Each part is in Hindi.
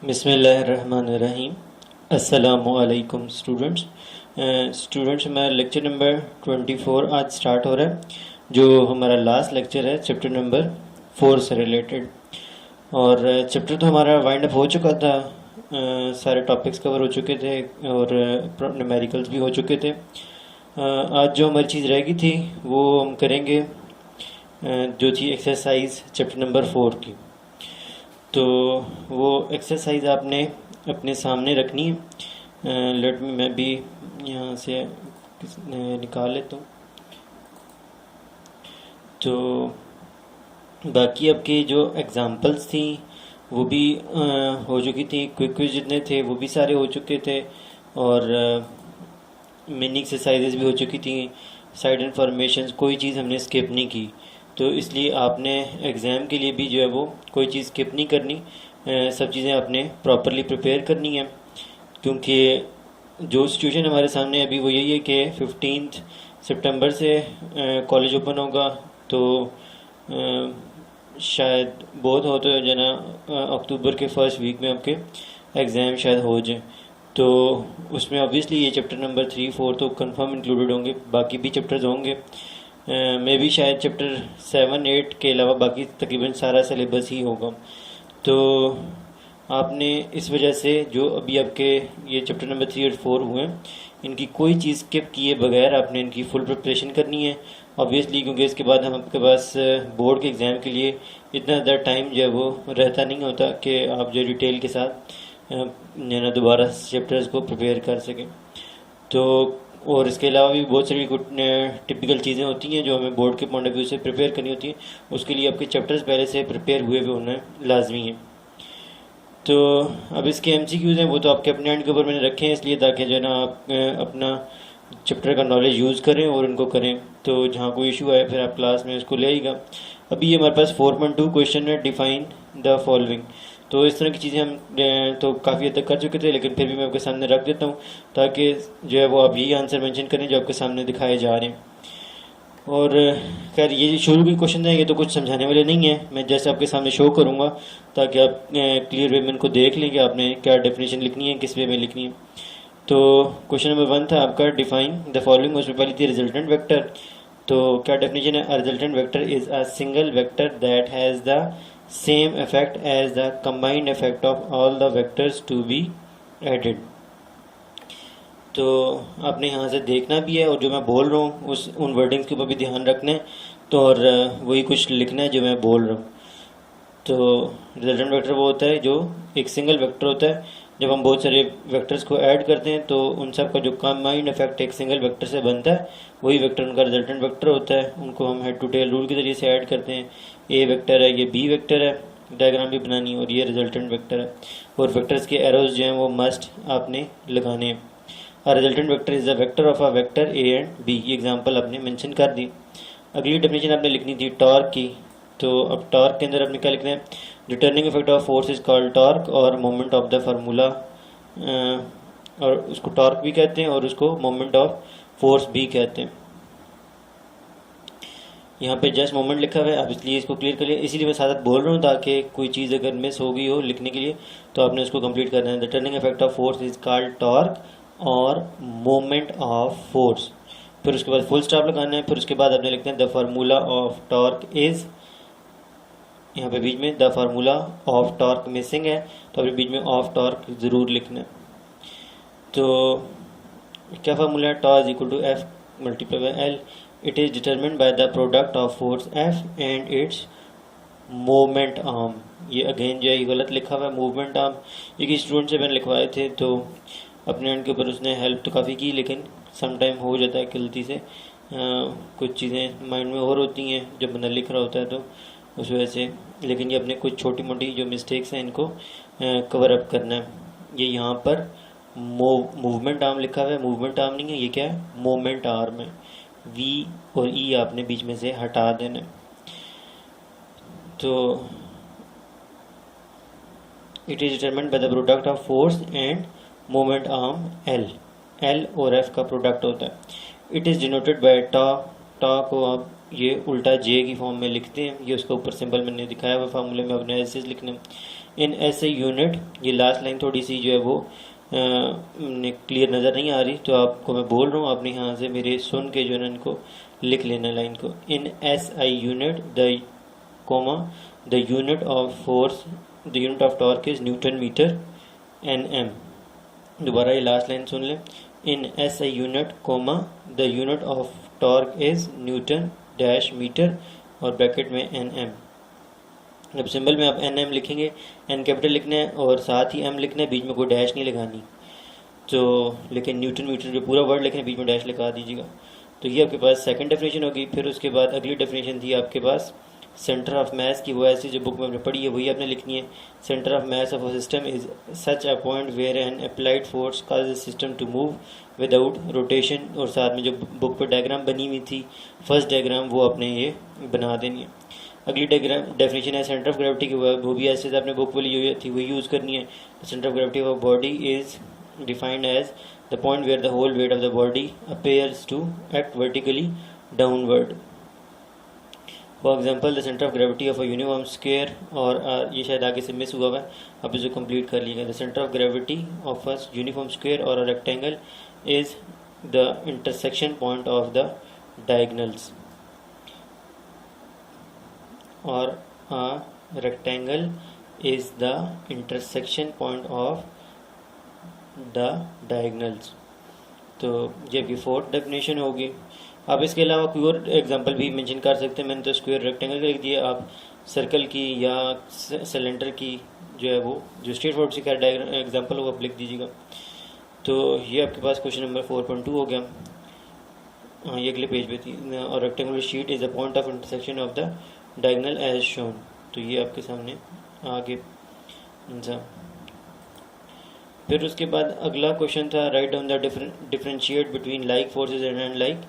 बिस्मिल्लाहिर्रहमानिर्रहीम। अस्सलामु अलैकुम स्टूडेंट्स। हमारा लेक्चर नंबर 24 आज स्टार्ट हो रहा है, जो हमारा लास्ट लेक्चर है चैप्टर नंबर 4 से रिलेटेड। और चैप्टर तो हमारा वाइंड अप हो चुका था, सारे टॉपिक्स कवर हो चुके थे और न्यूमेरिकल्स भी हो चुके थे। आज जो हमारी चीज़ रह गई थी वो हम करेंगे, जो थी एक्सरसाइज चैप्टर नंबर 4 की। तो वो एक्सरसाइज आपने अपने सामने रखनी है। लेट मी, मैं भी यहाँ से निकाल लेता हूँ। तो बाकी आपके जो एग्ज़ाम्पल्स थी वो भी हो चुकी थी, क्विज जितने थे वो भी सारे हो चुके थे, और मिनी एक्सरसाइजेज भी हो चुकी थी। साइड इन्फॉर्मेशन कोई चीज़ हमने स्किप नहीं की, तो इसलिए आपने एग्ज़ाम के लिए भी जो है वो कोई चीज़ स्किप नहीं करनी, सब चीज़ें आपने प्रॉपरली प्रिपेयर करनी है। क्योंकि जो सिचुएशन हमारे सामने अभी वो यही है कि 15 सितंबर से कॉलेज ओपन होगा, तो शायद बहुत हो तो जना अक्टूबर के फर्स्ट वीक में आपके एग्ज़ाम शायद हो जाए। तो उसमें ऑब्वियसली ये चैप्टर नंबर 3, 4 तो कंफर्म इंक्लूडेड होंगे, बाकी भी चैप्टर्स होंगे। मे भी शायद चैप्टर 7, 8 के अलावा बाकी तकरीबन सारा सिलेबस ही होगा। तो आपने इस वजह से जो अभी आपके ये चैप्टर नंबर 3 और 4 हुए हैं, इनकी कोई चीज़ स्किप किए बगैर आपने इनकी फुल प्रिपरेशन करनी है ऑब्वियसली। क्योंकि इसके बाद हम आपके पास बोर्ड के एग्ज़ाम के लिए इतना ज़्यादा टाइम जो है वो रहता नहीं होता कि आप जो डिटेल के साथ ना दोबारा चैप्टर्स को प्रिपेयर कर सकें। तो और इसके अलावा भी बहुत सारी टिपिकल चीज़ें होती हैं जो हमें बोर्ड के पॉइंट ऑफ व्यू से प्रिपेयर करनी होती हैं। उसके लिए आपके चैप्टर्स पहले से प्रिपेयर हुए होना लाजमी है। तो अब इसके MCQs हैं वो तो आपके अपने हैंड के ऊपर मैंने रखे हैं, इसलिए ताकि जो है ना आप अपना चैप्टर का नॉलेज यूज़ करें और उनको करें। तो जहाँ कोई इशू आए फिर आप क्लास में उसको ले आइएगा। अभी ये हमारे पास 4.2 क्वेश्चन है, डिफाइन द फॉलोइंग। तो इस तरह की चीज़ें हम तो काफ़ी हद तक कर चुके थे, लेकिन फिर भी मैं आपके सामने रख देता हूँ ताकि जो है वो आप यही आंसर मेंशन करें जो आपके सामने दिखाए जा रहे हैं। और खैर ये शुरू के क्वेश्चन हैं, ये तो कुछ समझाने वाले नहीं है, मैं जैसे आपके सामने शो करूँगा ताकि आप क्लियर वे में इनको देख लें कि आपने क्या डेफिनेशन लिखनी है, किस वे में लिखनी है। तो क्वेश्चन नंबर 1 था आपका, डिफाइन द फॉलोइंग। उसमें पहली थी रिजल्टेंट वेक्टर। तो क्या डेफिनेशन है? Resultant vector is a single vector that has the same effect as the combined effect of all the vectors to be added. तो आपने यहाँ से देखना भी है और जो मैं बोल रहा हूँ उन वर्डिंग्स के ऊपर भी ध्यान रखना है, तो और वही कुछ लिखना है जो मैं बोल रहा हूँ। तो रिजल्टेंट वेक्टर वो होता है जो एक सिंगल वेक्टर होता है। जब हम बहुत सारे वेक्टर्स को ऐड करते हैं तो उन सब का जो कंबाइंड इफेक्ट एक सिंगल वेक्टर से बनता है, वही वेक्टर उनका रिजल्टेंट वेक्टर होता है। उनको हम हेड टू टेल रूल के ज़रिए से ऐड करते हैं। ए वेक्टर है, ये बी वेक्टर है, डायग्राम भी बनानी है, और ये रिजल्टेंट वेक्टर है। और वेक्टर्स के एरोज जो हैं वो मस्ट आपने लगाने हैं। A resultant vector is the vector of a vector A and B। ये एग्जांपल आपने मेंशन कर दी। अगली डेफिनेशन आपने लिखनी थी टॉर्क की। तो अब टॉर्क के अंदर आपने क्या लिखना है? जो turning effect of force is called torque और मोमेंट ऑफ द फार्मूला, और उसको टॉर्क भी कहते हैं और उसको मोमेंट ऑफ फोर्स भी कहते हैं। यहाँ पे जस्ट मोमेंट लिखा हुआ है, आप इसलिए इसको क्लियर कर लिया, इसीलिए मैं साथ बोल रहा हूँ ताकि कोई चीज़ अगर मिस हो गई हो लिखने के लिए तो आपने उसको कंप्लीट करना है। The turning effect of force is called torque और मोमेंट ऑफ फोर्स। फिर उसके बाद फुल स्टॉप लगाना है। फिर उसके बाद आपने लिखना है the formula of torque is, यहाँ पे बीच में the formula of torque missing है तो अभी बीच में ऑफ टॉर्क ज़रूर लिखना है। तो क्या फार्मूला है? Tau is equal to F multiply by L. It is determined by the product of force F and its moment arm. ये अगेन जो है ये गलत लिखा हुआ है, मूवमेंट आर्म। एक स्टूडेंट से मैंने लिखवाए थे तो अपने एंड के ऊपर उसने हेल्प तो काफ़ी की, लेकिन सम टाइम हो जाता है गलती से कुछ चीज़ें माइंड में और होती हैं जब बंदा लिख रहा होता है, तो उस वजह से। लेकिन ये अपने कुछ छोटी मोटी जो मिस्टेक्स हैं इनको कवर अप करना है। ये यहाँ पर मूवमेंट आर्म लिखा हुआ है, मूवमेंट आर्म नहीं है, ये क्या है? मोमेंट आर्म है। वी और ई आपने बीच में से हटा देना है। तो it is determined by the product of force end moment arm L और एफ का प्रोडक्ट होता है। इट इज़ डिनोटेड बाय टॉ। टॉ को आप ये उल्टा जे की फॉर्म में लिखते हैं। ये उसका ऊपर सिंबल मैंने दिखाया हुआ फार्मूले में, अपने ऐसे लिखने। इन ऐसे यूनिट, ये लास्ट लाइन थोड़ी सी जो है वो क्लियर नज़र नहीं आ रही, तो आपको मैं बोल रहा हूँ, आपने यहाँ से मेरे सुन के जो है इनको लिख लेना लाइन को। In S I unit the comma the unit of force, the unit of torque is newton metre N M. दोबारा ये लास्ट लाइन सुन लें। In S I unit comma the unit of torque is newton dash metre और ब्रैकेट में एन एम। अब सिंबल में आप एन एम लिखेंगे, एन कैपिटल लिखना है और साथ ही एम लिखना है, बीच में कोई डैश नहीं लगानी। तो लेकिन न्यूटन मीटर जो पूरा वर्ड लिखना है बीच में डैश लगा दीजिएगा। तो ये आपके पास सेकंड डेफिनेशन होगी। फिर उसके बाद अगली डेफिनेशन थी आपके पास सेंटर ऑफ मास की। वो ऐसी जो बुक में आपने पढ़ी है वही आपने लिखनी है। Centre of mass of a system is such a point where an applied force cause the system to move without rotation. और साथ में जो बुक पर डायग्राम बनी हुई थी फर्स्ट डायग्राम, वो आपने ये बना देनी है। अगली डेफिनेशन है सेंटर ऑफ ग्रेविटी की, वो भी ऐसे आपने बुक वाली जो थी वही यूज़ करनी है। Centre of gravity of body is defined as the point where the whole weight of the body appears to act vertically downward. For example the centre of gravity of a uniform square, और ये शायद आगे से मिस हुआ हुआ है, अब इसे कंप्लीट कर लीजिएगा। The centre of gravity of a uniform square और a rectangle is the intersection point of the diagonals, और a rectangle is the intersection point of the diagonals। तो ये भी फोर्थ डेफिनेशन होगी। आप इसके अलावा कोई और एग्जांपल भी मेंशन कर सकते हैं। मैंने तो स्क्वायर रेक्टेंगल लिख दिया, आप सर्कल की या सिलेंडर की जो है वो जो स्ट्रेट फॉरवर्ड से डायग्राम एग्जांपल हो आप लिख दीजिएगा। तो ये आपके पास क्वेश्चन नंबर 4.2 हो गया। हाँ, ये अगले पेज पे थी। और rectangular sheet is a point of intersection of the diagonal as shown. तो ये आपके सामने आगे जा। फिर उसके बाद अगला क्वेश्चन था write down the differentiate between like forces and unlike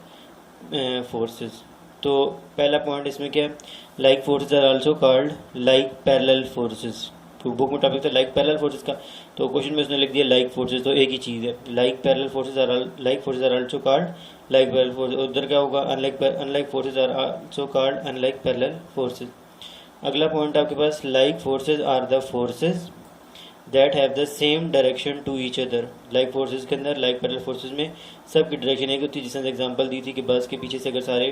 forces. तो पहला पॉइंट इसमें क्या है, like forces are also called like parallel forces. तो बुक में टॉपिक था लाइक पैरेलल फोर्सेस का, तो क्वेश्चन में उसने लिख दिया लाइक फोर्सेस। तो एक ही चीज़ है, like parallel forces are also called like parallel forces. उधर क्या होगा, unlike forces are also called unlike parallel forces. अगला पॉइंट आपके पास like forces are the forces that have the same direction to each other. Like forces के अंदर, लाइक पैरेलल फोर्सेस में सबकी डायरेक्शन एक होती है। जिसने एग्जांपल दी थी कि बस के पीछे से अगर सारे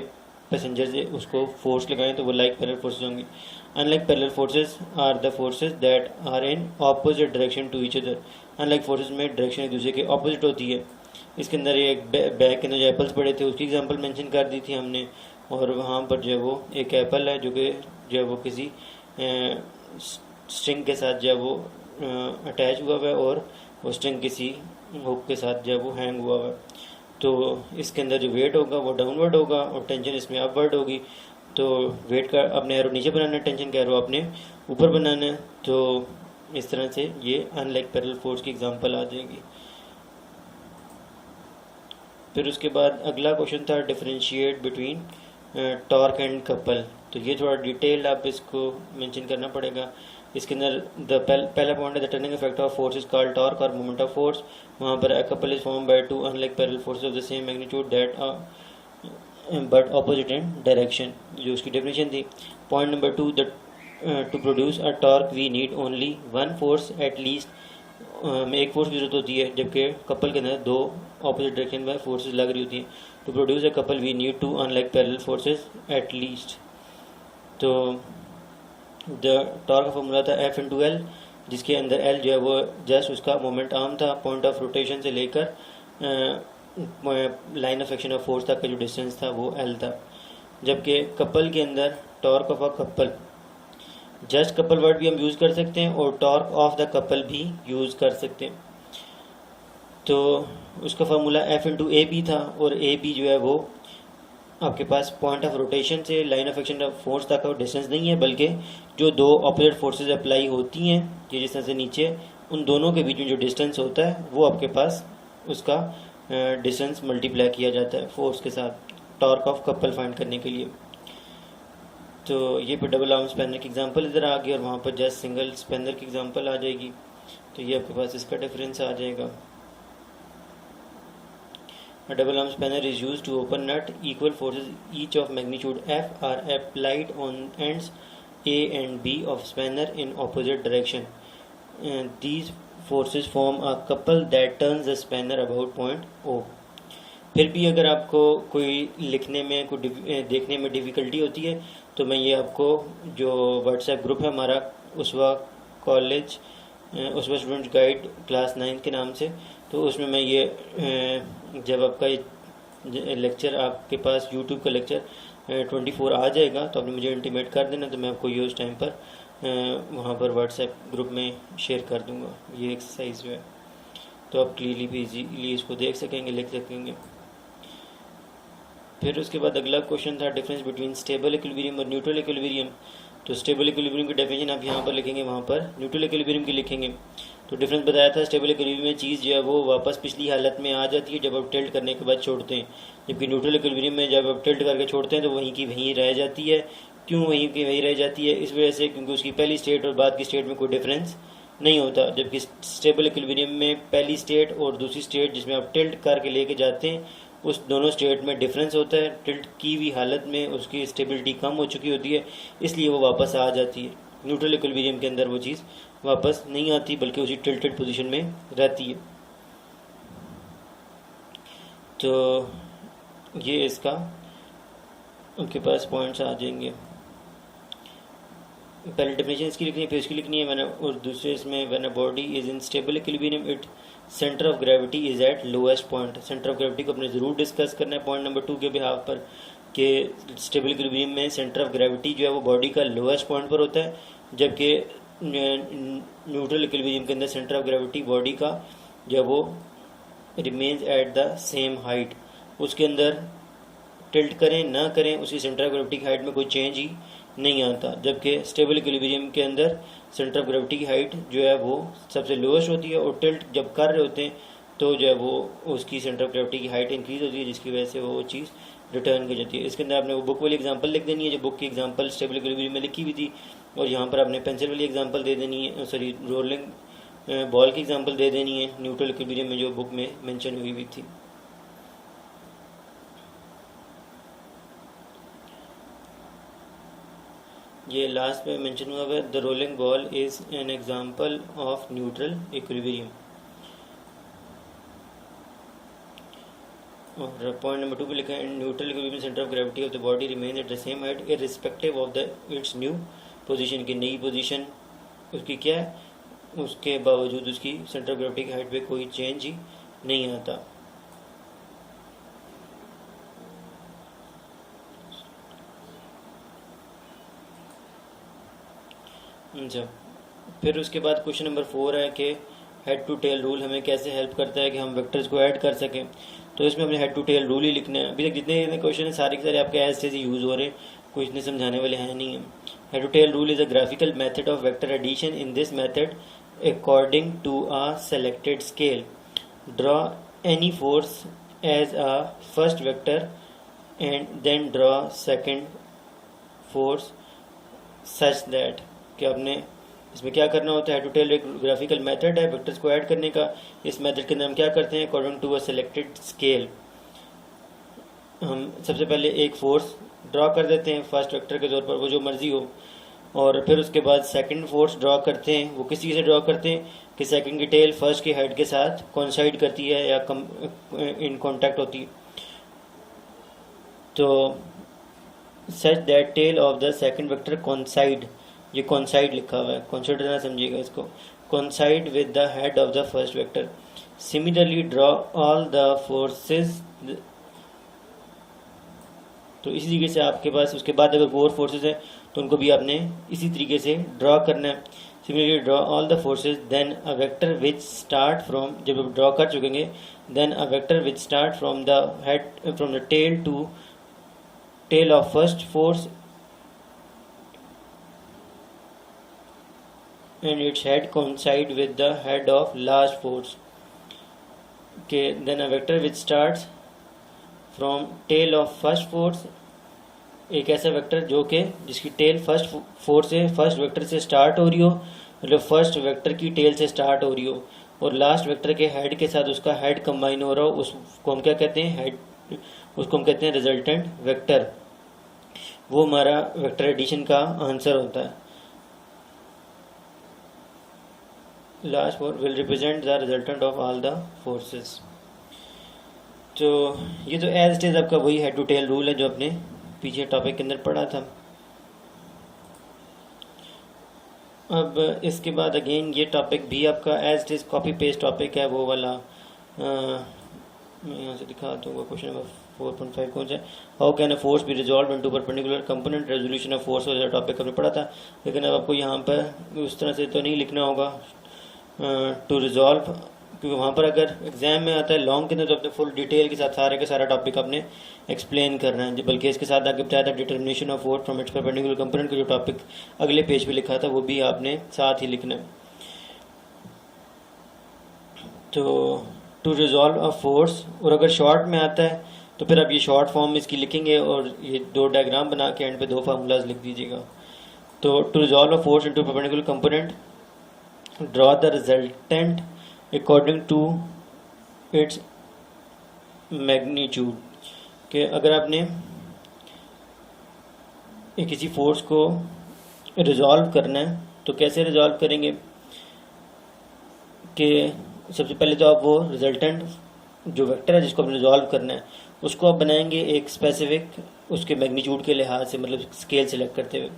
पैसेंजर से उसको फोर्स लगाएं तो वो लाइक पैरेलल फोर्सेस होंगी। Unlike parallel forces are the forces that are in opposite direction to each other. Unlike forces में डायरेक्शन एक दूसरे के ऑपोजिट होती है। इसके अंदर एक बैग के अंदर जो एप्पल्स पड़े थे उसकी एग्जांपल मेंशन कर दी थी हमने, और वहाँ पर जो है वो एक एप्पल है जो है वो किसी स्ट्रिंग के साथ जो है वो अटैच हुआ हुआ है, और वो स्ट्रिंग किसी हुक के साथ जो है वो हैंग हुआ हुआ है। तो इसके अंदर जो वेट होगा वो डाउनवर्ड होगा और टेंशन इसमें अपवर्ड होगी। तो वेट का अपने एरो नीचे बनाना है, टेंशन का एरो अपने ऊपर बनाना है। तो इस तरह से ये अनलाइक पैरेलल फोर्स की एग्जांपल आ जाएगी। फिर उसके बाद अगला क्वेश्चन था differentiate between torque and couple. तो ये थोड़ा डिटेल आप इसको मेंशन करना पड़ेगा। इसके अंदर पहला पॉइंट है the turning effect of force is called torque और मोमेंट ऑफ फोर्स। वहाँ पर couple is form by two unlike parallel forces of the same magnitude that but opposite in direction, जो उसकी डेफिनेशन थी। Point number 2 to produce a torque we need only one force at least. में एक फोर्स की जरूरत होती है, जबकि कपल के अंदर दो ऑपोजिट डायरेक्शन में फोर्सेस लग रही होती हैं। To produce a couple we need two unlike parallel forces at least. तो द टॉर्क का फॉर्मूला था F इंटू एल, जिसके अंदर एल जो है वो जस्ट उसका मोमेंट आर्म था। पॉइंट ऑफ रोटेशन से लेकर line of action of force तक का जो डिस्टेंस था वो एल था। जबकि कपल के अंदर torque of a couple, just couple word भी हम यूज़ कर सकते हैं और टॉर्क ऑफ द कपल भी यूज़ कर सकते हैं। तो उसका formula F into A B था, और ए बी जो है वो आपके पास पॉइंट ऑफ रोटेशन से line of action of force तक का डिस्टेंस नहीं है, बल्कि जो दो ऑपोजिट फोर्सेस अप्लाई होती हैं ये जिस तरह से नीचे, उन दोनों के बीच में जो डिस्टेंस होता है वो आपके पास उसका डिस्टेंस मल्टीप्लाई किया जाता है फोर्स के साथ टॉर्क ऑफ कपल फाइंड करने के लिए। तो ये पर डबल आर्म स्पैनर की एग्जांपल इधर आ गई, और वहाँ पर जस्ट सिंगल स्पैनर की एग्जांपल आ जाएगी। तो ये आपके पास इसका डिफरेंस आ जाएगा। A double arm spanner is used to open nut. Equal forces each of magnitude F are applied on ends A and B of spanner in opposite direction. These forces form a couple that turns the spanner about point O. फिर भी अगर आपको कोई लिखने में देखने में डिफ़िकल्टी होती है तो मैं ये आपको जो व्हाट्सएप ग्रुप है हमारा उसवा कॉलेज उसवा स्टूडेंट गाइड क्लास 9 के नाम से, तो उसमें मैं ये जब आपका ये लेक्चर आपके पास यूट्यूब का लेक्चर 24 आ जाएगा तो आपने मुझे इंटीमेट कर देना, तो मैं आपको ये उस टाइम पर वहाँ पर व्हाट्सएप ग्रुप में शेयर कर दूँगा ये एक्सरसाइज जो है, तो आप क्लियरली भी इजीली इसको देख सकेंगे, लिख सकेंगे। फिर उसके बाद अगला क्वेश्चन था डिफरेंस बिटवीन स्टेबल इक्विलिब्रियम और न्यूट्रल इक्विलिब्रियम। तो स्टेबल इक्विलिब्रियम की डेफिनेशन आप यहाँ पर लिखेंगे, वहाँ पर न्यूट्रल इक्विलिब्रियम की लिखेंगे। तो डिफरेंस बताया था स्टेबल इक्विलिब्रियम में चीज़ जो है वो वापस पिछली हालत में आ जाती है जब आप टिल्ट करने के बाद छोड़ते हैं, जबकि न्यूट्रल इक्विलिब्रियम में जब आप टिल्ट करके छोड़ते हैं तो वहीं की वहीं रह जाती है। क्यों वहीं की वहीं रह जाती है? इस वजह से क्योंकि उसकी पहली स्टेट और बाद की स्टेट में कोई डिफरेंस नहीं होता, जबकि स्टेबल इक्विलिब्रियम में पहली स्टेट और दूसरी स्टेट जिसमें आप टिल्ट करके लेके जाते हैं उस दोनों स्टेट में डिफरेंस होता है। टिल्ट की हुई हालत में उसकी स्टेबिलिटी कम हो चुकी होती है, इसलिए वो वापस आ जाती है। न्यूट्रल इक्विलिब्रियम के अंदर वो चीज़ वापस नहीं आती बल्कि उसी टिल्टेड पोजीशन में रहती है। तो ये इसका उनके पास पॉइंट्स आ जाएंगे। पहले डेफिनेशन इसकी लिखनी है, फिर इसकी लिखनी है मैंने, और दूसरे इसमें when a body is in stable equilibrium it centre of gravity is eight lowest point. Centre of gravity को अपने ज़रूर डिस्कस करना है पॉइंट नंबर 2 के बिहाफ पर, कि स्टेबल इक्विलिब्रियम में सेंटर ऑफ ग्रेविटी जो है वो बॉडी का लोएस्ट पॉइंट पर होता है, जबकि न्यूट्रल इक्विलिब्रियम के अंदर सेंटर ऑफ ग्रेविटी बॉडी का जो है वो remains at the same height. उसके अंदर टिल्ट करें ना करें उसकी सेंटर ऑफ ग्रेविटी की हाइट में कोई चेंज ही नहीं आता, जबकि स्टेबल इक्विलिब्रियम के अंदर सेंटर ऑफ ग्रेविटी की हाइट जो है वो सबसे लोएस्ट होती है, और टिल्ट जब कर रहे होते हैं तो जो है वो उसकी सेंटर ऑफ ग्रेविटी की हाइट इंक्रीज होती है, जिसकी वजह से वो चीज़ रिटर्न की जाती है। इसके अंदर आपने वो बुक वाली एग्जांपल लिख देनी है जो बुक की एग्जांपल स्टेबल इक्विलिब्रियम में लिखी हुई थी, और यहाँ पर आपने पेंसिल वाली एग्जांपल दे देनी है, सॉरी रोलिंग बॉल की एग्जांपल दे देनी है न्यूट्रल इक्विलिब्रियम में जो बुक में मेंशन हुई थी। ये लास्ट में मेंशन हुआ है, the rolling ball is an example of neutral equilibrium. और पॉइंट नंबर 2 पे लिखा है neutral equilibrium centre of gravity of the body remain at the same height irrespective of the it's new position. की नई पोजीशन उसकी क्या है, उसके बावजूद उसकी सेंटर ऑफ ग्रेविटी की हाइट पे कोई चेंज ही नहीं आता। अच्छा, फिर उसके बाद क्वेश्चन नंबर 4 है कि हेड टू टेल रूल हमें कैसे हेल्प करता है कि हम वेक्टर्स को ऐड कर सकें। तो इसमें हमने हेड टू टेल रूल ही लिखना है। अभी तक जितने क्वेश्चन हैं सारे के सारे आपके ऐसे ही यूज़ हो रहे हैं, कुछ इतने समझाने वाले हैं नहीं है। Head to tail rule is a graphical method of vector addition. In this method according to a selected scale draw any force as a first vector and then draw second force such that कि आपने इसमें क्या करना होता है। टू टेल एक ग्राफिकल मेथड है वेक्टर्स को ऐड करने का। इस मेथड के अंदर हम क्या करते हैं, according to a selected scale हम सबसे पहले एक फोर्स ड्रॉ कर देते हैं फर्स्ट वेक्टर के तौर पर, वो जो मर्जी हो, और फिर उसके बाद सेकंड फोर्स ड्रॉ करते हैं। वो किसी से ड्रॉ करते हैं कि सेकंड की टेल फर्स्ट की हेड के साथ कोइंसाइड करती है या इन कांटेक्ट होती है। तो such that tail of the second vector coincide, ये कोइंसाइड लिखा हुआ है, कंसीडर ना समझिएगा इसको, coincide with the head of the first vector. Similarly draw all the forces. तो इसी तरीके से आपके पास उसके बाद अगर और फोर्सेस हैं तो उनको भी आपने इसी तरीके से ड्रॉ करना है। Similarly draw all the forces then a vector which start from, जब आप ड्रॉ कर चुकेंगे, then a vector which start from the head from the tail to tail of first force and its head coincide with the head of last force. Okay, then a vector which starts from tail of first force, एक ऐसा वेक्टर जो कि जिसकी टेल फर्स्ट फोर्स से फर्स्ट वेक्टर से स्टार्ट हो रही हो, मतलब फर्स्ट वेक्टर की टेल से स्टार्ट हो रही हो, और लास्ट वेक्टर के हेड के साथ उसका हेड कंबाइन हो रहा हो, उसको हम क्या कहते हैं, हेड, उसको हम कहते हैं रिजल्टेंट वेक्टर। वो हमारा वेक्टर एडिशन का आंसर होता है। Last four will represent the resultant of all the forces. तो ये तो एज इट इज आपका वही हेड टू टेल रूल है जो आपने पीछे टॉपिक के अंदर पढ़ा था। अब इसके बाद अगेन ये टॉपिक भी आपका as it is copy paste topic है, वो वाला मैं यहाँ से दिखा दूंगा। क्वेश्चन नंबर 4.5 कौन सा है, how can a force be resolve into perpendicular component, resolution of force वाला टॉपिक हमने पढ़ा था। लेकिन अब आपको यहाँ पर उस तरह से तो नहीं लिखना होगा टू रिजॉल्व, क्योंकि वहाँ पर अगर एग्जाम में आता है लॉन्ग के अंदर तो अपने फुल डिटेल के साथ सारे का सारा टॉपिक आपने एक्सप्लेन करना है। बल्कि इसके साथ आगे बताया था determination of force from its perpendicular component का जो टॉपिक अगले पेज पे लिखा था वो भी आपने साथ ही लिखना है। तो टू रिजॉल्व अ फोर्स, और अगर शॉर्ट में आता है तो फिर आप ये शॉर्ट फॉर्म इसकी लिखेंगे और ये दो डायग्राम बना के एंड पे दो फार्मूलाज लिख दीजिएगा। तो to resolve a force into perpendicular component, draw the resultant according to its magnitude. कि अगर आपने किसी फोर्स को रिजॉल्व करना है तो कैसे रिजॉल्व करेंगे, कि सबसे पहले तो आप वो रिजल्टेंट जो वेक्टर है जिसको आपने रिजॉल्व करना है उसको आप बनाएंगे एक स्पेसिफिक उसके मैग्नीट्यूड के लिहाज से, मतलब स्केल सेलेक्ट करते हुए,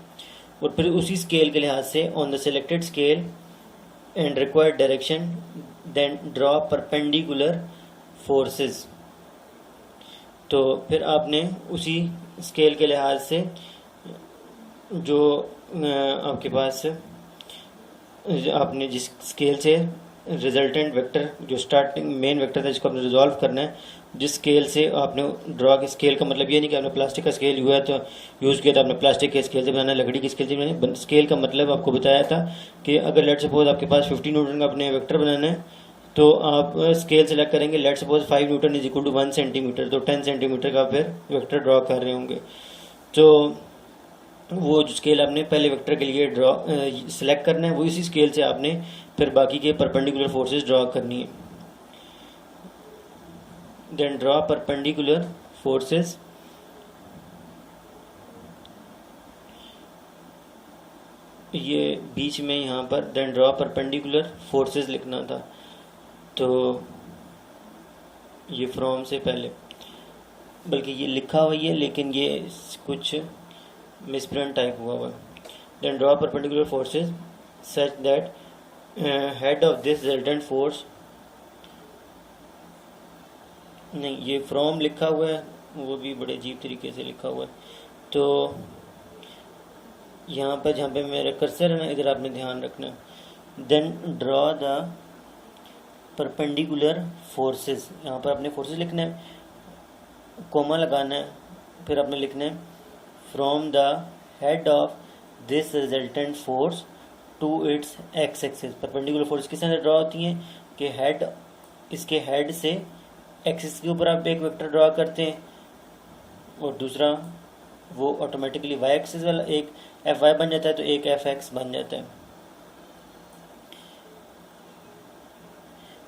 और फिर उसी स्केल के लिहाज से on the selected scale and required direction then draw perpendicular forces. तो फिर आपने उसी स्केल के लिहाज से जो आपके पास आपने जिस स्केल से रिजल्टेंट वेक्टर जो स्टार्टिंग मेन वेक्टर था जिसको आपने रिजॉल्व करना है, जिस स्केल से आपने ड्रॉ के स्केल का मतलब ये नहीं कि आपने प्लास्टिक का स्केल हुआ है तो यूज़ किया था आपने प्लास्टिक के स्केल से बनाना, लकड़ी के स्केल से बनाना। स्केल का मतलब आपको बताया था कि अगर लेट सपोज आपके पास 50 न्यूटन का अपने वेक्टर बनाना है तो आप स्केल सेलेक्ट करेंगे, let suppose 5 newton is equal to 1 centimetre, तो 10 सेंटीमीटर का फिर वेक्टर ड्रॉ कर रहे होंगे। तो वो जो स्केल आपने पहले वेक्टर के लिए ड्रॉ सेलेक्ट करना है वो इसी स्केल से आपने फिर बाकी के परपेंडिकुलर फोर्सेस ड्रॉ करनी है। देन ड्रॉ परपेंडिकुलर फोर्सेस, ये बीच में यहाँ पर देन ड्रॉ परपेंडिकुलर फोर्सेस लिखना था, तो ये फ्रॉम से पहले, बल्कि ये लिखा हुआ है लेकिन ये कुछ मिसप्रिंट टाइप हुआ है। Then draw perpendicular forces such that head of this resultant force, नहीं ये फ्रॉम लिखा हुआ है वो भी बड़े अजीब तरीके से लिखा हुआ है। तो यहाँ पर जहाँ पे मेरा कर्सर है ना इधर आपने ध्यान रखना है। Then draw the perpendicular forces, यहाँ पर आपने फोर्सेस लिखना है, कोमा लगाना है, फिर आपने लिखना है from the head of this resultant force to its X axis. Perpendicular force किस तरह ड्रॉ होती हैं कि हेड, इसके हेड से एक्सिस के ऊपर आप एक वेक्टर ड्रॉ करते हैं और दूसरा वो ऑटोमेटिकली वाई एक्सिस वाला एक एफ वाई बन जाता है तो एक एफ एक्स बन जाता है।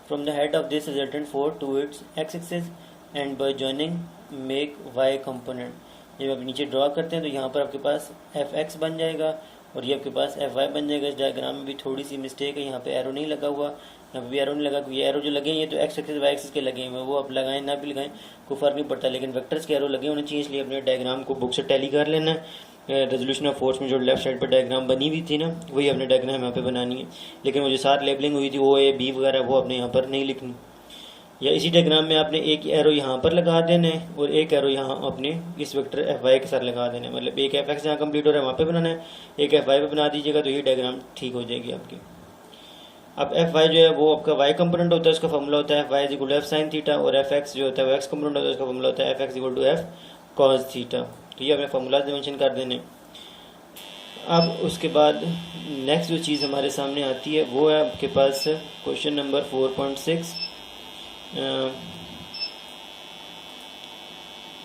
From the head of this resultant force to its X axis and by joining make Y component. जब आप नीचे ड्रॉ करते हैं तो यहाँ पर आपके पास एफ एक्स बन जाएगा और ये आपके पास एफ वाई बन जाएगा। इस डायग्राम में भी थोड़ी सी मिस्टेक है, यहाँ पे एरो नहीं लगा हुआ, यहाँ पे भी एरो नहीं लगा, क्योंकि एरो जो लगे हैं ये तो एक्स एक्सिस वाई एक्सिस के लगे हैं, वो आप लगाएं ना भी लगाएं कोई फ़र्क नहीं पड़ता, लेकिन वेक्टर्स के एरो लगे होने चाहिए। इसलिए अपने डायग्राम को बुक से टैली कर लेना है। रेजोल्यूशन ऑफ फोर्स में जो लेफ्ट साइड पर डायग्राम बनी हुई थी ना वही अपने डायग्राम यहाँ पे बनानी है, लेकिन वो जो साथ लेबलिंग हुई थी ओ ए बी वगैरह वो अपने यहाँ पर नहीं लिखनी। या इसी डायग्राम में आपने एक एरो यहाँ पर लगा देना है और एक एरो यहाँ अपने इस वेक्टर एफ वाई के साथ लगा देना है, मतलब एक एफ एक्स जहाँ कम्प्लीट हो रहा है वहाँ पे बनाना है, एक एफ वाई पे बना दीजिएगा तो ये डायग्राम ठीक हो जाएगी आपकी। अब एफ वाई जो है वो आपका वाई कंपोनेंट होता है, उसका फॉर्मूला होता है F Y is equal to F sine theta, और एफ एक्स जो होता है वो एक्स कंपोनेंट होता है, उसका फॉर्मूला होता है F X equal to F cos theta. तो ये अपने फॉर्मूलाज मेंशन कर देने। अब उसके बाद नेक्स्ट जो चीज़ हमारे सामने आती है वो है आपके पास क्वेश्चन नंबर 4.6।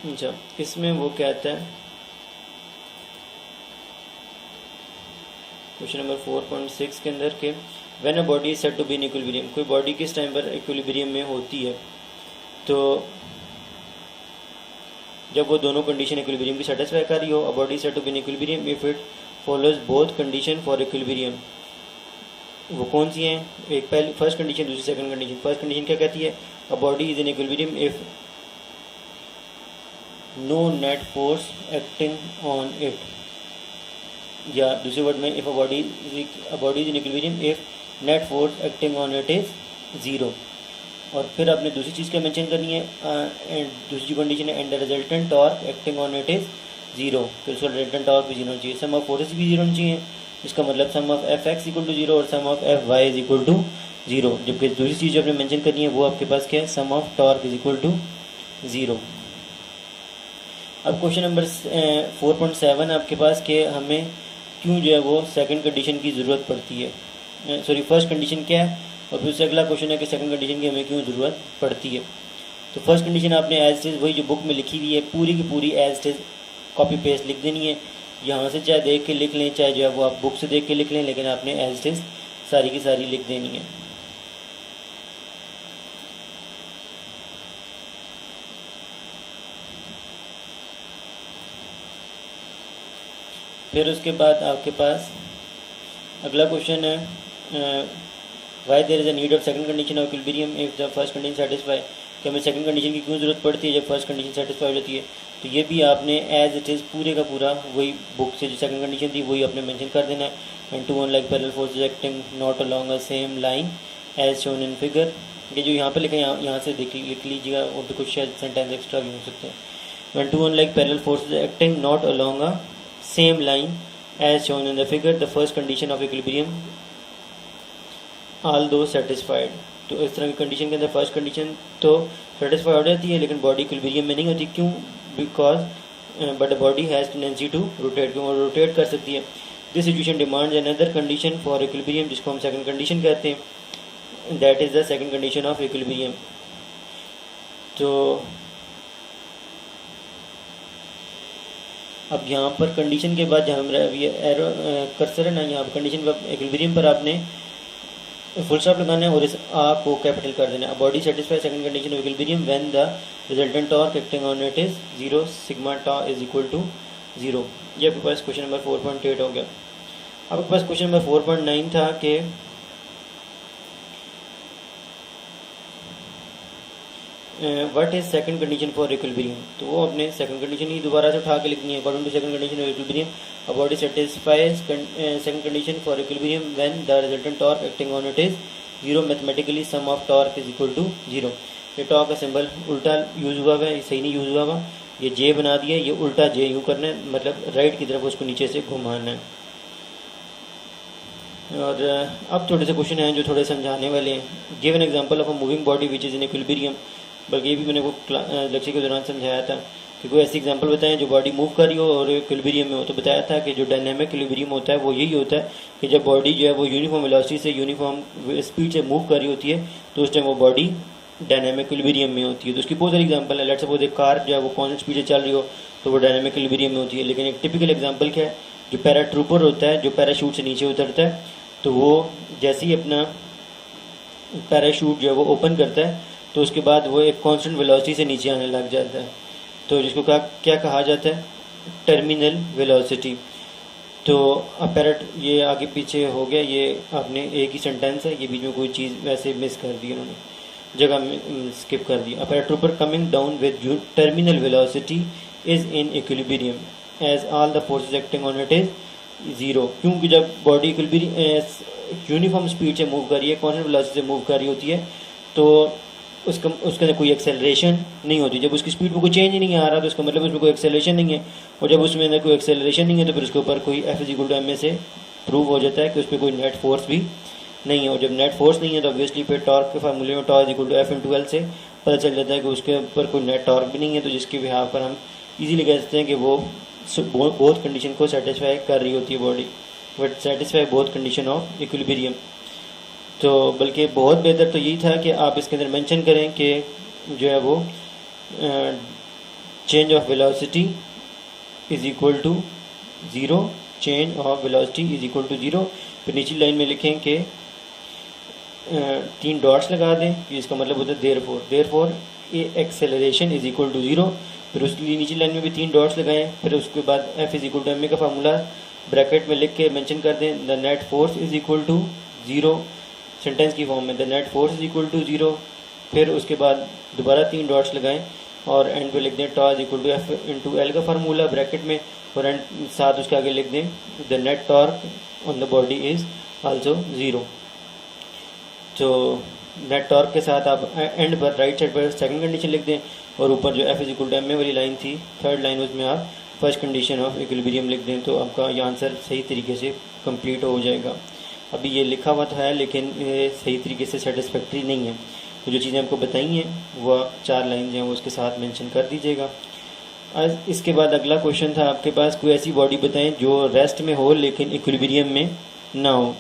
अच्छा, इसमें वो कहता है क्वेश्चन नंबर 4.6 के अंदर के when a body is said to be in equilibrium, कोई बॉडी किस टाइम पर इक्विलिब्रियम में होती है, तो जब वो दोनों कंडीशन इक्विलिब्रियम की सेटिस्फाई कर रही हो। A body is said to be in equilibrium if it follows both condition for equilibrium. वो कौन सी हैं? एक पहली फर्स्ट कंडीशन, दूसरी सेकंड कंडीशन। फर्स्ट कंडीशन क्या कहती है? A body is in equilibrium if no net force acting on it, या दूसरे वर्ड में if a body is in equilibrium if net force acting on it is zero. और फिर आपने दूसरी चीज़ क्या मेंशन करनी है, एंड दूसरी कंडीशन है and the resultant torque acting on it is zero, तो उसका रिजल्टेंट टॉर्क भी जीरो होना चाहिए, सम ऑफ फोर्सेस भी जीरो होनी चाहिए। इसका मतलब sum of F X equal to zero और sum of F Y is equal to zero. जबकि दूसरी चीज़ जो आपने मेंशन करनी है वो आपके पास क्या है, sum of torque is equal to zero. अब क्वेश्चन नंबर 4.7 आपके पास कि हमें क्यों जो है वो सेकंड कंडीशन की ज़रूरत पड़ती है, सॉरी फर्स्ट कंडीशन क्या है, और फिर उससे अगला क्वेश्चन है कि सेकंड कंडीशन की हमें क्यों ज़रूरत पड़ती है। तो फर्स्ट कंडीशन आपने एज इट इज़ वही जो बुक में लिखी हुई है पूरी की पूरी as it is copy paste लिख देनी है। यहाँ से चाहे देख के लिख लें, चाहे जो है वो आप बुक से देख के लिख लें, लेकिन आपने एज इट इज़ सारी की सारी लिख देनी है। फिर उसके बाद आपके पास अगला क्वेश्चन है why there is a need of second condition of equilibrium if the first condition satisfy, कि हमें सेकंड कंडीशन की क्यों ज़रूरत पड़ती है जब फर्स्ट कंडीशन सेटिस्फाई हो जाती है। तो ये भी आपने एज इट इज़ पूरे का पूरा वही बुक से जो सेकंड कंडीशन थी वही आपने मेंशन कर देना है। And two unlike parallel forces acting not along a same line as shown in figure, ये जो यहाँ पर लिखा है यहाँ से लिख लीजिएगा, और भी कुछ शायद सेंटेंस एक्स्ट्रा भी हो सकते हैं। When two unlike parallel forces acting not along a same line as shown in the figure the first condition of equilibrium although satisfied. तो इस तरह की कंडीशन के अंदर फर्स्ट कंडीशन तो सेटिस्फाई हो जाती है लेकिन बॉडी इक्विलिब्रियम में नहीं होती। क्यों? Because but the body has tendency to rotate, क्यों रोटेट कर सकती है। This situation demands another condition for equilibrium जिसको हम सेकंड कंडीशन कहते हैं, that is the second condition of equilibrium. तो अब यहाँ पर कंडीशन के बाद जहाँ हमारा ये एरो कर्सर है ना, यहाँ पर कंडीशन पर इक्विलिब्रियम पर आपने फुल स्टॉप लगाना है और इस आ को कैपिटल कर देना है। Body satisfy second condition of equilibrium when the resultant torque acting on it is zero, sigma tau is equal to zero. ये आपके पास क्वेश्चन नंबर 4.8 हो गया। आपके पास क्वेश्चन नंबर 4.9 था कि what is second condition for equilibrium. तो वो अपने सेकंड कंडीशन ही दोबारा से उठा के लिखनी है। According to second condition of equilibrium a body satisfies second condition for equilibrium when the resultant torque acting on it is zero, mathematically sum of torque is equal to zero. ये टॉर्क का सिंबल उल्टा यूज़ हुआ है, ये सही नहीं यूज़ हुआ हुआ, ये जे बना दिया, ये उल्टा जे यूँ करना है, मतलब राइट की तरफ उसको नीचे से घुमाना है। और अब थोड़े से क्वेश्चन हैं जो थोड़े समझाने वाले हैं। Give an example of a moving body which is in equilibrium, बल्कि ये भी मैंने वो लेक्चर के दौरान समझाया था कि कोई ऐसी एग्जांपल बताएं जो बॉडी मूव कर रही हो और इक्विलिब्रियम में हो। तो बताया था कि जो डायनामिक इक्विलिब्रियम होता है वो यही होता है कि जब बॉडी जो है वो यूनिफॉर्म वेलोसिटी से यूनिफॉर्म स्पीड से मूव कर रही होती है तो उस टाइम वो बॉडी डायनामिक इक्विलिब्रियम में होती है। तो उसकी बहुत सारी एग्जांपल है। लेट्स सपोज एक कार जो है वो कॉन्स्टेंट स्पीड से चल रही हो तो वो डायनामिक इक्विलिब्रियम में होती है। लेकिन एक टिपिकल एग्जांपल क्या है, जो पैराट्रूपर होता है, जो पैराशूट से नीचे उतरता है, तो वो जैसे ही अपना पैराशूट जो है वो ओपन करता है तो उसके बाद वो एक कांस्टेंट वेलोसिटी से नीचे आने लग जाता है। तो जिसको क्या कहा जाता है, टर्मिनल वेलोसिटी। तो अपैरेट ये आगे पीछे हो गया, ये आपने एक ही सेंटेंस है, ये बीच में कोई चीज़ वैसे मिस कर दी उन्होंने, जगह में स्किप कर दी। Paratrooper coming down with terminal velocity is in equilibrium as all the forces acting on it is zero. क्योंकि जब बॉडी इक्विलिब्रियम यूनिफॉर्म स्पीड से मूव कर रही है, कांस्टेंट वेलोसिटी से मूव कर रही होती है, तो उसके अंदर कोई एक्सेलरेशन नहीं होती। जब उसकी स्पीड में कोई चेंज नहीं आ रहा तो उसका मतलब उसमें कोई एक्सेलरेशन नहीं है, और जब उसमें अंदर कोई एक्सेलरेशन नहीं है तो फिर उसके ऊपर कोई F equal to M A से प्रूव हो जाता है कि उस पर कोई नेट फोर्स भी नहीं है। और जब नेट फोर्स नहीं है तो ऑब्वियसली फिर टॉर्क के फार्मूले में torque equal to F into L से पता चल जाता है कि उसके ऊपर कोई नेट टॉर्क भी नहीं है। तो जिसके बिहार पर हम इजीली कह सकते हैं कि वो बोथ कंडीशन को सेटिस्फाई कर रही होती है body, but satisfy both condition of equilibrium. तो बल्कि बहुत बेहतर तो यही था कि आप इसके अंदर मेंशन करें कि जो है वो change of velocity is equal to zero, change of velocity is equal to zero. फिर नीचे लाइन में लिखें कि तीन डॉट्स लगा दें, इसका मतलब होता है therefore a acceleration is equal to zero. फिर उसके नीचे लाइन में भी तीन डॉट्स लगाएं। फिर उसके बाद F is equal to M A का फार्मूला ब्रैकेट में लिख के मेंशन कर दें, the net force is equal to zero, sentence की फॉर्म में the net force is equal to zero. फिर उसके बाद दोबारा तीन डॉट्स लगाएं और एंड पे लिख दें tau is equal to F into L का फार्मूला ब्रैकेट में, और एंड साथ उसके आगे लिख दें the net torque on the body is also zero. तो नेट टॉर्क के साथ आप एंड पर राइट साइड पर सेकंड कंडीशन लिख दें, और ऊपर जो F is equal to M A वाली लाइन थी थर्ड लाइन, उसमें आप फर्स्ट कंडीशन ऑफ इक्विलिब्रियम लिख दें, तो आपका ये आंसर सही तरीके से कंप्लीट हो जाएगा। अभी ये लिखा हुआ तो है लेकिन ये सही तरीके से सेटिस्फैक्ट्री नहीं है, तो जो चीज़ें आपको बताई हैं वह चार लाइन जो हैं वो उसके साथ मेंशन कर दीजिएगा। आज इसके बाद अगला क्वेश्चन था आपके पास, कोई ऐसी बॉडी बताएं जो रेस्ट में हो लेकिन इक्विलिब्रियम में ना हो।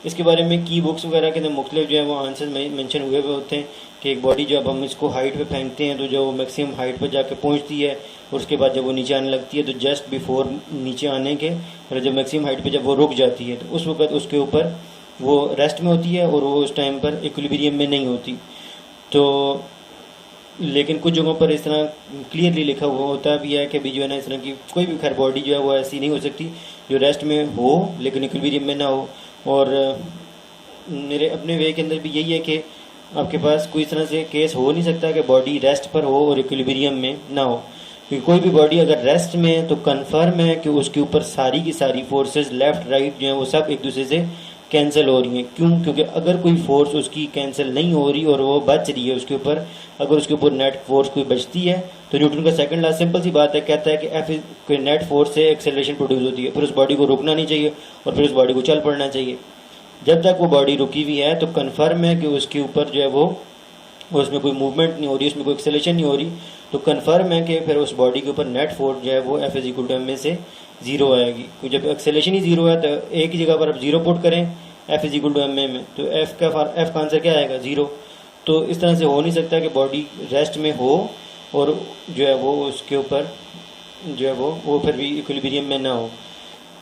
इसके बारे में की बुक्स वगैरह के अंदर मुख्तलिफ जो है वो आंसर मेंशन हुए हुए होते हैं कि एक बॉडी जो अब हम इसको हाइट पे फेंकते हैं तो जो वो मैक्सिमम हाइट पर जाके पहुंचती है, और उसके बाद जब वो नीचे आने लगती है तो जस्ट बिफोर नीचे आने के और जब मैक्सिमम हाइट पे जब वो रुक जाती है तो उस वक्त उसके ऊपर वो रेस्ट में होती है और वो उस टाइम पर इक्विलिब्रियम में नहीं होती। तो लेकिन कुछ जगहों पर इस तरह क्लियरली लिखा हुआ होता भी है कि अभी जो है ना इस तरह की कोई भी खैर बॉडी जो है वो ऐसी नहीं हो सकती जो रेस्ट में हो लेकिन इक्विलिब्रियम में ना हो। और मेरे अपने वे के अंदर भी यही है कि आपके पास कोई इस तरह से केस हो नहीं सकता कि बॉडी रेस्ट पर हो और इक्विलिब्रियम में ना हो, क्योंकि कोई भी बॉडी अगर रेस्ट में है तो कन्फर्म है कि उसके ऊपर सारी की सारी फोर्सेस लेफ्ट राइट जो हैं वो सब एक दूसरे से कैंसिल हो रही हैं। क्यों? क्योंकि अगर कोई फोर्स उसकी कैंसिल नहीं हो रही और वो बच रही है उसके ऊपर, अगर उसके ऊपर नेट फोर्स कोई बचती है तो न्यूटन का सेकंड लॉ सिंपल सी बात है, कहता है कि एफ कोई नेट फोर्स से एक्सेलरेशन प्रोड्यूस होती है, फिर उस बॉडी को रुकना नहीं चाहिए और फिर उस बॉडी को चल पड़ना चाहिए। जब तक वो बॉडी रुकी हुई है तो कन्फर्म है कि उसके ऊपर जो है वो उसमें कोई मूवमेंट नहीं हो रही, उसमें कोई एक्सेलरेशन नहीं हो रही, तो कन्फर्म है कि फिर उस बॉडी के ऊपर नेट फोर्स जो है वो F is equal to M A से ज़ीरो आएगी। क्योंकि जब एक्सेलरेशन ही ज़ीरो है तो एक ही जगह पर आप ज़ीरो पुट करें F is equal to M A में, तो एफ का आंसर क्या आएगा? ज़ीरो। तो इस तरह से हो नहीं सकता कि बॉडी रेस्ट में हो और जो है वो उसके ऊपर जो है वो फिर भी इक्विलिब्रियम में ना हो।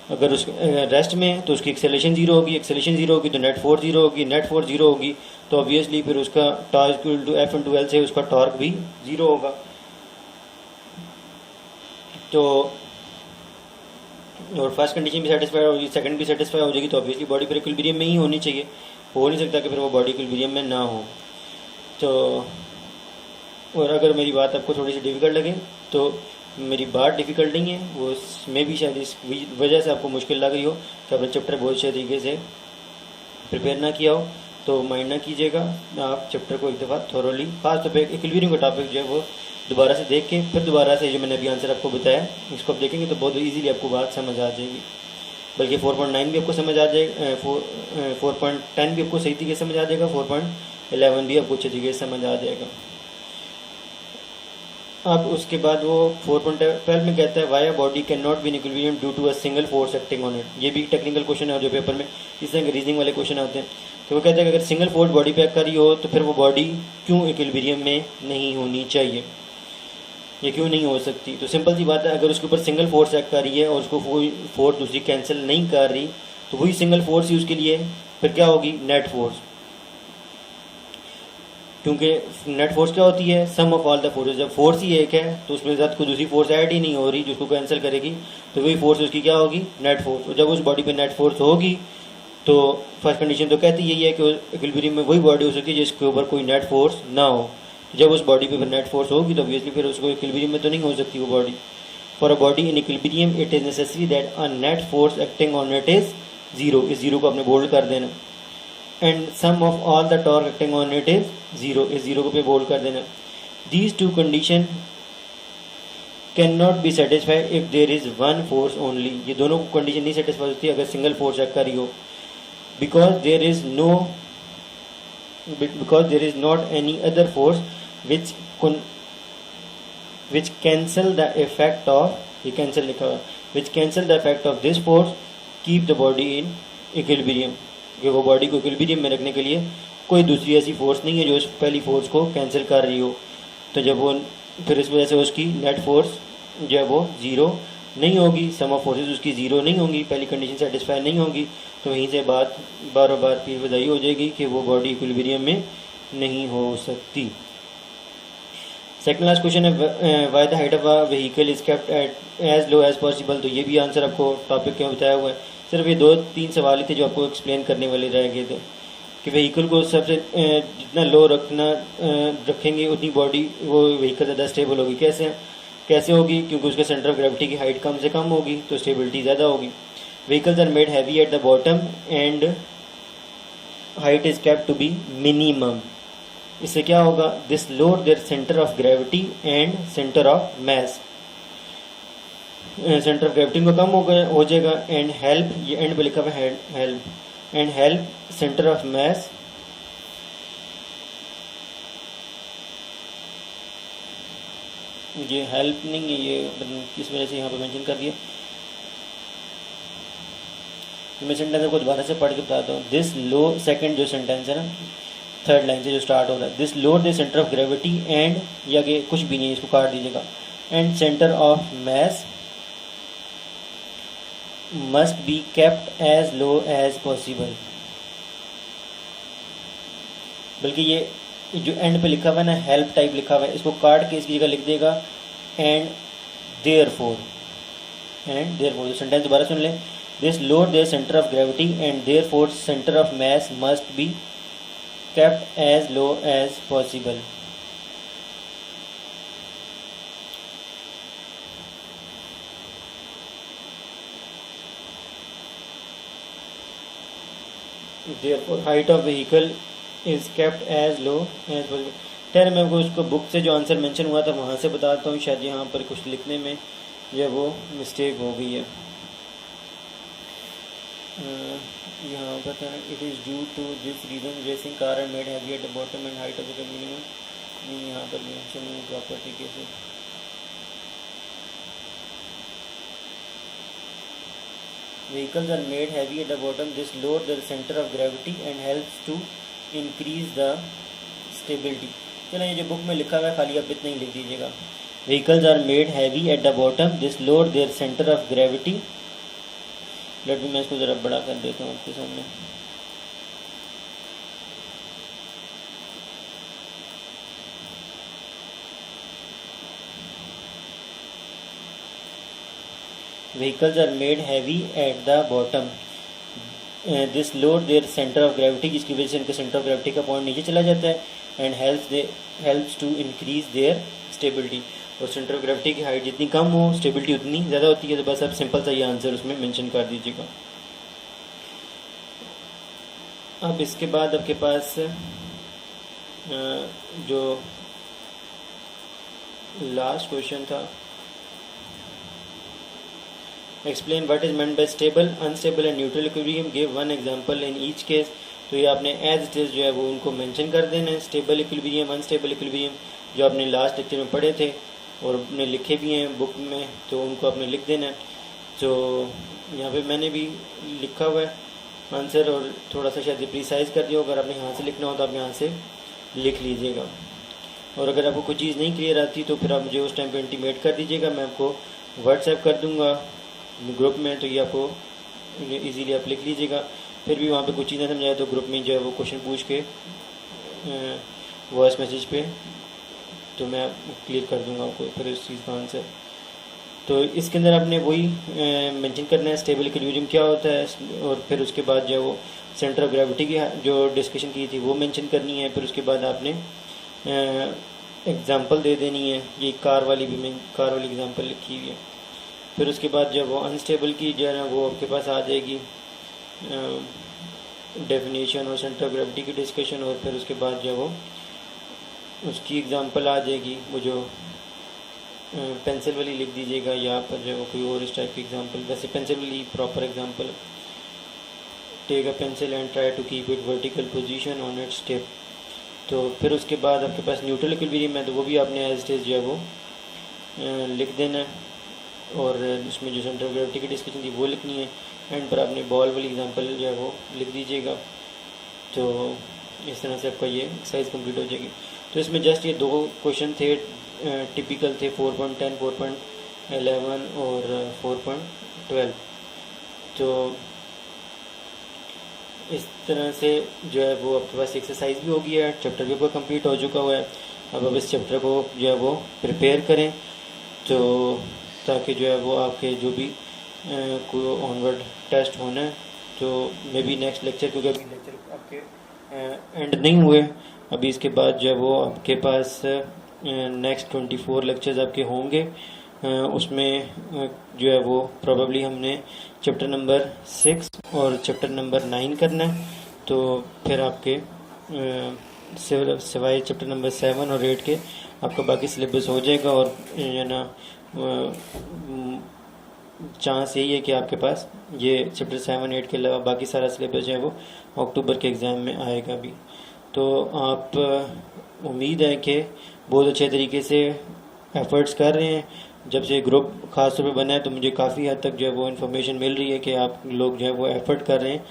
अगर उस रेस्ट में है तो उसकी एक्सेलरेशन ज़ीरो होगी, एक्सेलरेशन ज़ीरो होगी तो नेट फोर्स ज़ीरो होगी, नेट फोर्स ज़ीरो होगी तो ऑब्वियसली फिर उसका torque equal to F into L से उसका टॉर्क भी ज़ीरो होगा। तो और फर्स्ट कंडीशन भी सेटिस्फाई होगी, सेकंड भी सेटिस्फाई हो जाएगी, तो ऑब्वियसली बॉडी फिर इक्विलिब्रियम में ही होनी चाहिए, हो नहीं सकता कि फिर वो बॉडी इक्विलिब्रियम में ना हो। तो और अगर मेरी बात आपको थोड़ी सी डिफ़िकल्ट लगे तो मेरी बात डिफ़िकल्ट नहीं है, वो मैं भी शायद इस वजह से आपको मुश्किल लग रही हो कि आपने चैप्टर बहुत अच्छे तरीके से प्रिपेयर ना किया हो, तो माइंड ना कीजिएगा। आप चैप्टर को एक दफ़ा थोरोली खास तौर पर इक्विलिब्रियम का टॉपिक जो है वो दोबारा से देख के फिर दोबारा से जो मैंने अभी आंसर आपको बताया इसको आप देखेंगे तो बहुत इजीली आपको बात समझ आ जाएगी। बल्कि 4.9 भी आपको समझ आ जाएगा, 4.10 भी आपको सही तरीके से समझ आ जाएगा, 4.11 भी आपको अच्छे तरीके से समझ आ जाएगा। अब उसके बाद वो 4.12 में कहता है why a body can not be in equilibrium due to a single force acting on it. ये भी टेक्निकल क्वेश्चन है जो पेपर में इस तरह के रीजनिंग वाले क्वेश्चन आते हैं। तो वो कहता है कि अगर सिंगल फोर्स बॉडी पे एक्ट कर रही हो तो फिर वो बॉडी क्यों इक्विलिब्रियम में नहीं होनी चाहिए, ये क्यों नहीं हो सकती? तो सिंपल सी बात है, अगर उसके ऊपर सिंगल फोर्स एक्ट कर रही है और उसको कोई फोर्स दूसरी कैंसिल नहीं कर रही तो वही सिंगल फोर्स ही उसके लिए फिर क्या होगी? Net force. क्योंकि नेट फोर्स क्या होती है? Sum of all the forces. जब फोर्स ही एक है तो उसमें साथ कोई दूसरी फोर्स ऐड ही नहीं हो रही जो उसको कैंसिल करेगी, तो वही फोर्स उसकी क्या होगी? Net force. और जब उस बॉडी पे नेट फोर्स होगी तो फर्स्ट कंडीशन तो कहती यही है कि इक्विलिब्रियम में वही बॉडी हो सकती है जिसके ऊपर कोई नेट फोर्स ना हो। जब उस बॉडी पे फिर नेट फोर्स होगी तो ऑब्वियसली फिर उसको इक्विलिब्रियम में तो नहीं हो सकती वो body. For a body in equilibrium it is necessary that a net force acting on it is zero. इस ज़ीरो को आपने बोल्ड कर देना। And sum of all the torque acting on it is zero. इस ज़ीरो को पे बोल्ड कर देना। These two condition can not be satisfied if there is one force only. ये दोनों कंडीशन नहीं सेटिस्फाई होती अगर सिंगल फोर्स एक्ट कर रही हो। Because there is not any other force which cancel the effect of, ये cancel लिखा हुआ, which cancel the effect of this force keep the body in equilibrium। कि वो बॉडी को इक्विलिब्रियम में रखने के लिए कोई दूसरी ऐसी फोर्स नहीं है जो उस पहली फोर्स को कैंसिल कर रही हो। तो जब वो फिर इस वजह से उसकी नेट फोर्स जो है वो ज़ीरो नहीं होगी, सम ऑफ फोर्सेस उसकी ज़ीरो नहीं होंगी, पहली कंडीशन सेटिस्फाई नहीं होगी, तो वहीं से बात बार बार फिर बताई हो जाएगी कि वो बॉडी इक्विलिब्रियम में नहीं हो सकती। सेकंड लास्ट क्वेश्चन है why the height of a vehicle is kept as low low as पॉसिबल। तो ये भी आंसर आपको टॉपिक के बताया हुआ है। सिर्फ ये 2-3 सवाल ही थे जो आपको एक्सप्लेन करने वाले रह गए थे कि व्हीकल को सबसे जितना लो रखेंगे उतनी बॉडी वो व्हीकल ज़्यादा स्टेबल होगी। कैसे होगी? क्योंकि उसके सेंटर ऑफ ग्रेविटी की हाइट कम से कम होगी तो स्टेबिलिटी ज़्यादा होगी। Vehicles are made heavy at the bottom and height is kept to be minimum. इससे क्या होगा? This load their centre of gravity and centre of mass. Centre of gravity को कम हो जाएगा एंड हेल्प, ये एंड पे लिखा हुआ है help, and help centre of mess ये हेल्प नहीं है, ये किस वजह से यहाँ पे मेंशन कर दिया। मैं सेंटेंस को दोबारा से पढ़ के बताता हूँ। दिस लो, सेकंड जो सेंटेंस है ना, थर्ड लाइन से जो स्टार्ट हो रहा है, this load the centre of gravity and, ये आगे कुछ भी नहीं है, इसको काट दीजिएगा, and centre of mass must be kept as low as possible. बल्कि ये जो एंड पे लिखा हुआ है ना, हेल्प टाइप लिखा हुआ है, इसको काट के इसकी जगह लिख देगा एंड देयरफॉर। तो सेंटेंस दोबारा सुन लें। This load their centre of gravity and therefore centre of mass must be kept as low as possible. Therefore height of vehicle is kept as low as possible। खैर मैं आपको उसको बुक से जो आंसर मेंशन हुआ था वहाँ से बताता हूँ। शायद यहाँ पर कुछ लिखने में जो वो मिस्टेक हो गई है। यहाँ पर था it is due to this reason racing car and made heavy at the bottom and height of the minimum. नहीं, यहाँ पर मेंशन नहीं प्रॉपर तरीके से। Vehicles are made heavy at the bottom. This lower the center of gravity and helps to increase the stability। चलो ये जो बुक में लिखा हुआ है खाली आप इतना ही लिख दीजिएगा। Vehicles are made heavy at the bottom. This lower their center of gravity। Let मैं इसको ज़रा बड़ा कर देता हूँ आपके सामने। Vehicles are made heavy at the bottom। This load their centre of gravity, जिसकी वजह से इनका सेंटर ऑफ ग्रेविटी का पॉइंट नीचे चला जाता है, and helps to increase their stability. और सेंटर ऑफ ग्रेविटी की हाइट जितनी कम हो स्टेबिलिटी उतनी ज़्यादा होती है। तो बस आप सिंपल सा ये आंसर उसमें मेंशन कर दीजिएगा। अब इसके बाद आपके पास जो लास्ट क्वेश्चन था, explain what is meant by stable, unstable and neutral equilibrium, give one example in each case. तो ये आपने एज इट इज जो है वो उनको मेंशन कर देना है। स्टेबल इक्विलिब्रियम, अनस्टेबल इक्विलिब्रियम जो आपने लास्ट लेक्चर में पढ़े थे और अपने लिखे भी हैं बुक में, तो उनको आपने लिख देना है। तो यहाँ पे मैंने भी लिखा हुआ है आंसर और थोड़ा सा शायद प्रिसाइज कर दिया। अगर आपने यहाँ से लिखना हो तो आप यहाँ से लिख लीजिएगा। और अगर आपको कोई चीज़ नहीं क्लियर आती तो फिर आप मुझे उस टाइम पे इंटीमेट कर दीजिएगा, मैं आपको व्हाट्सएप कर दूँगा ग्रुप में। तो ये आपको इजीली आप लिख लीजिएगा। फिर भी वहाँ पे कुछ चीज़ ना समझाए तो ग्रुप में जो है वो क्वेश्चन पूछ के वॉइस मैसेज पे तो मैं क्लियर कर दूँगा आपको फिर इस चीज़ का आंसर। तो इसके अंदर आपने वही मेंशन करना है स्टेबल इक्विलिब्रियम क्या होता है, और फिर उसके बाद जो है वो सेंटर ऑफ ग्रेविटी की जो डिस्कशन की थी वो मेंशन करनी है। फिर उसके बाद आपने एग्जांपल दे देनी है। ये कार वाली एग्जांपल लिखी हुई है। फिर उसके बाद जब वो अनस्टेबल की जो है ना वो आपके पास आ जाएगी डेफिनेशन और सेंटर ऑफ ग्रेविटी की डिस्कशन, और फिर उसके बाद जब वो उसकी एग्जांपल आ जाएगी वो जो पेंसिल वाली लिख दीजिएगा, या पर जो कोई और इस टाइप की एग्जांपल। वैसे पेंसिल वाली proper example, take a pencil and try to keep it vertical position on its tip. तो फिर उसके बाद आपके पास न्यूट्रल इक्विलिब्रियम है तो वो भी आपने एज इट इज जो है वो लिख देना है, और उसमें जो सेंटर ऑफ ग्रेविटी की डिस्कशन थी वो लिखनी है। एंड पर आपने बॉल वाली एग्जांपल जो है वो लिख दीजिएगा। तो इस तरह से आपका ये एक्सरसाइज कंप्लीट हो जाएगी। तो इसमें जस्ट ये 2 क्वेश्चन थे टिपिकल थे, 4.10, 4.11 और 4.12। तो इस तरह से जो है वो आपके पास एक्सरसाइज भी हो गई है, चैप्टर भी आपका कंप्लीट हो चुका हुआ है। अब आप इस चैप्टर को जो है वो प्रिपेयर करें, तो ताकि जो है वो आपके जो भी को ऑनवर्ड टेस्ट होना है, तो मे बी नेक्स्ट लेक्चर, क्योंकि अभी लेक्चर आपके एंड नहीं हुए, अभी इसके बाद जो है वो आपके पास नेक्स्ट 24 लेक्चर्स आपके होंगे। उसमें जो है वो प्रॉबली हमने चैप्टर नंबर 6 और चैप्टर नंबर 9 करना है। तो फिर आपके सिवाय चैप्टर नंबर 7 और 8 के आपका बाकी सिलेबस हो जाएगा। और है ना, चांस यही है कि आपके पास ये चैप्टर 7 8 के अलावा बाकी सारा सिलेबस जो है वो अक्टूबर के एग्ज़ाम में आएगा भी। तो आप उम्मीद है कि बहुत अच्छे तरीके से एफ़र्ट्स कर रहे हैं। जब से ग्रुप ख़ास तौर पे बना है तो मुझे काफ़ी हद तक जो है वो इन्फॉर्मेशन मिल रही है कि आप लोग जो है वो एफ़र्ट कर रहे हैं।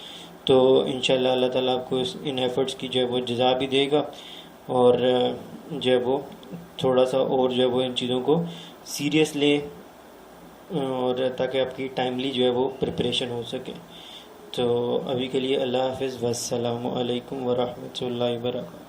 तो इंशाल्लाह अल्लाह ताला आपको इन एफ़र्ट्स की जो है वो जज़ा भी देगा, और जो है वो थोड़ा सा और जो है वो इन चीज़ों को सीरियस लें, और ताकि आपकी टाइमली जो है वो प्रिपरेशन हो सके। तो अभी के लिए अल्लाह हाफ़िज़, वस्सलामु अलैकुम वरहमतुल्लाहि वबरकातुहू।